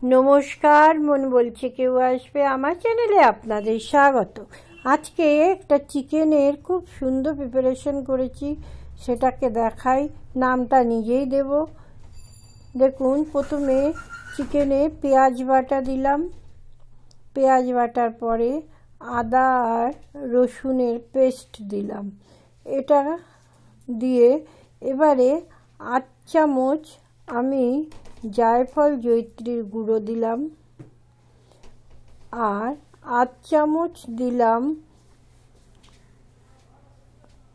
নমস্কার, মন বলছে কেউ আসবে আমার চ্যানেলে আপনাদের স্বাগত। আজকে একটা চিকেনের খুব সুন্দর প্রিপারেশন করেছি, সেটাকে দেখাই। নামটা নিজেই দেব। দেখুন, প্রথমে চিকেনে পেঁয়াজ বাটা দিলাম। পেঁয়াজ বাটার পরে আদা আর রসুনের পেস্ট দিলাম। এটা দিয়ে এবারে 8 চামচ আমি জায়ফল জয়িত্রীর গুঁড়ো দিলাম, আর 8 চামচ দিলাম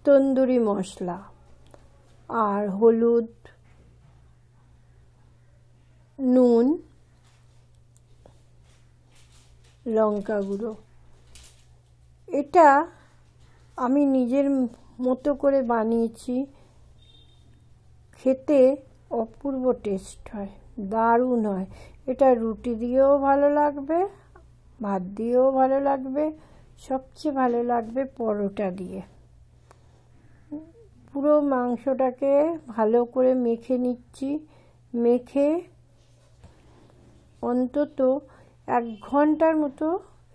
তন্দুরি মশলা, আর হলুদ, নুন, লঙ্কা গুঁড়ো। এটা আমি নিজের মতো করে বানিয়েছি। খেতে অপূর্ব টেস্ট হয়, দারুণ হয়। এটা রুটি দিয়েও ভালো লাগবে, ভাত দিয়েও ভালো লাগবে, সবচেয়ে ভালো লাগবে পরোটা দিয়ে। পুরো মাংসটাকে ভালো করে মেখে নিচ্ছি। মেখে অন্তত 1 ঘন্টার মতো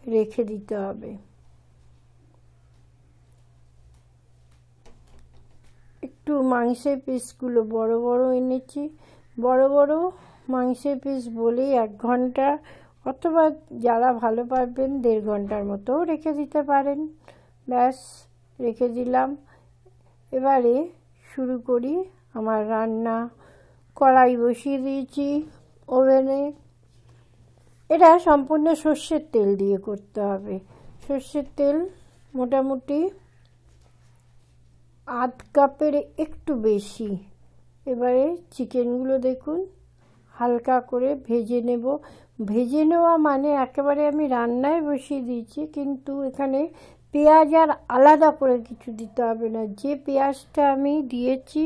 রেখে দিতে হবে। একটু মাংসের পিসগুলো বড় বড় এনেছি। বড় বড় মাংসের পিস বলেই 1 ঘন্টা, অথবা যারা ভালো পারবেন 1.5 ঘন্টার মতো রেখে দিতে পারেন। ব্যাস, রেখে দিলাম। এবারে শুরু করি আমার রান্না। কড়াই বসিয়ে দিয়েছি ওভেনে। এটা সম্পূর্ণ সর্ষের তেল দিয়ে করতে হবে। সর্ষের তেল মোটামুটি আধ কাপের একটু বেশি। এবারে চিকেনগুলো দেখুন হালকা করে ভেজে নেব। ভেজে নেওয়া মানে একেবারে আমি রান্নায় বসিয়ে দিয়েছি, কিন্তু এখানে পেঁয়াজ আর আলাদা করে কিছু দিতে হবে না। যে পেঁয়াজটা আমি দিয়েছি,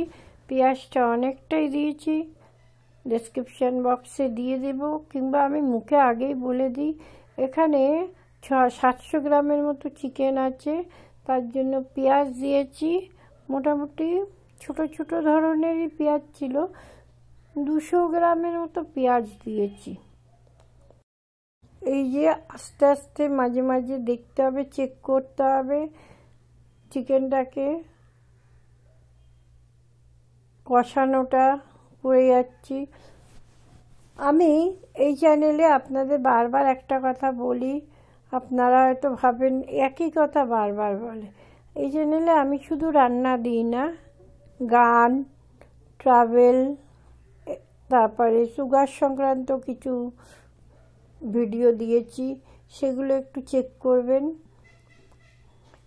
পেঁয়াজটা অনেকটাই দিয়েছি, ডেসক্রিপশান বক্সে দিয়ে দেব, কিংবা আমি মুখে আগেই বলে দিই। এখানে 700 গ্রামের মতো চিকেন আছে, তার জন্য পেঁয়াজ দিয়েছি। মোটামুটি ছোট ছোট ধরনেরই পেঁয়াজ ছিল, 200 গ্রামের মতো পেঁয়াজ দিয়েছি। এই যে আস্তে আস্তে মাঝে মাঝে দেখতে হবে, চেক করতে হবে চিকেনটাকে। কষানোটা করে যাচ্ছি। আমি এই চ্যানেলে আপনাদের বারবার একটা কথা বলি, আপনারা হয়তো ভাবেন একই কথা বারবার বলে। এই চ্যানেলে আমি শুধু রান্না দিই না, গান, ট্রাভেল, তারপরে সুগার সংক্রান্ত কিছু ভিডিও দিয়েছি, সেগুলো একটু চেক করবেন।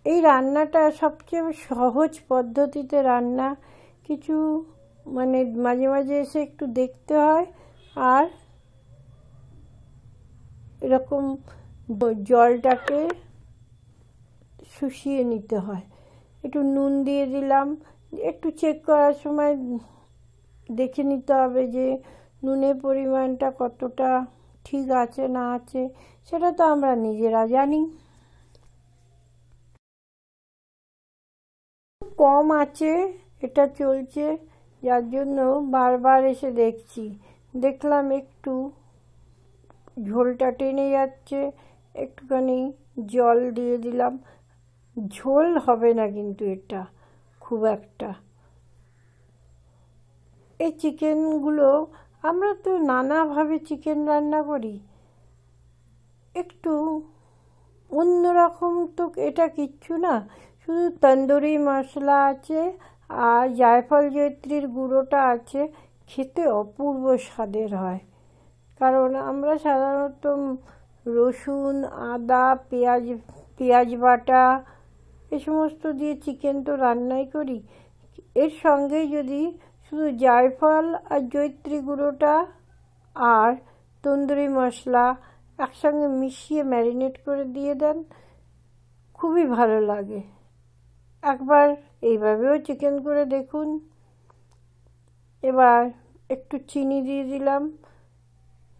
এই রান্নাটা সবচেয়ে সহজ পদ্ধতিতে রান্না। কিছু মানে মাঝে মাঝে এসে একটু দেখতে হয়, আর এরকম জলটাকে শুষিয়ে নিতে হয়। একটু নুন দিয়ে দিলাম। একটু চেক করার সময় দেখে নিতে হবে যে নুনের পরিমাণটা কতটা ঠিক আছে না আছে, সেটা তো আমরা নিজেরা জানি। কম আছে এটা চলছে, যার জন্য বারবার এসে দেখছি। দেখলাম একটু ঝোলটা টেনে যাচ্ছে, একটুখানি জল দিয়ে দিলাম। ঝোল হবে না কিন্তু এটা খুব একটা। এই চিকেনগুলো আমরা তো নানাভাবে চিকেন রান্না করি, একটু অন্যরকম তো এটা কিচ্ছু না। শুধু তন্দুরি মশলা আছে আর জায়ফল জয়িত্রীর গুঁড়োটা আছে, খেতে অপূর্ব স্বাদের হয়। কারণ আমরা সাধারণত রসুন, আদা, পেঁয়াজ বাটা এ সমস্ত দিয়ে চিকেন তো রান্নাই করি। এর সঙ্গে যদি শুধু জায়ফল আর জয়িত্রী গুঁড়োটা আর তন্দুরি মশলা একসঙ্গে মিশিয়ে ম্যারিনেট করে দিয়ে দেন, খুবই ভালো লাগে। একবার এইভাবেও চিকেন করে দেখুন। এবার একটু চিনি দিয়ে দিলাম।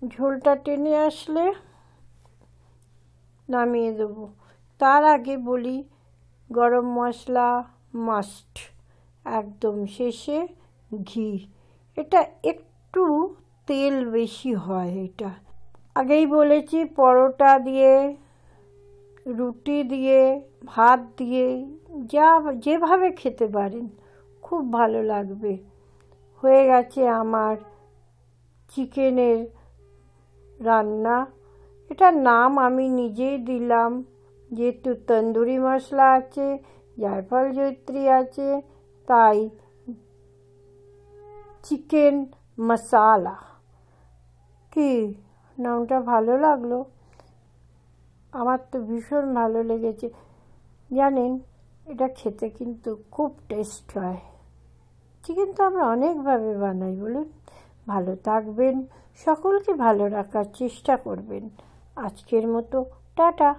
ঝোলটা টেনে আসলে নামিয়ে দেব। তার আগে বলি, গরম মশলা মাস্ট, একদম শেষে ঘি। এটা একটু তেল বেশি হয়, এটা আগেই বলেছি, পরোটা দিয়ে, রুটি দিয়ে, ভাত দিয়ে, যেভাবে খেতে পারেন খুব ভালো লাগবে। হয়ে গেছে আমার চিকেনের রান্না। এটার নাম আমি নিজেই দিলাম, যেহেতু তন্দুরি মশলা আছে, জায়ফল জয়িত্রী আছে, তাই চিকেন মশালা। কি নামটা ভালো লাগলো? আমার তো ভীষণ ভালো লেগেছে। জানেন, এটা খেতে কিন্তু খুব টেস্ট হয়। চিকেন তো আমরা অনেকভাবে বানাই, বলুন। ভালো থাকবেন, সকলকে ভালো রাখার চেষ্টা করবেন। আজকের মতো টাটা।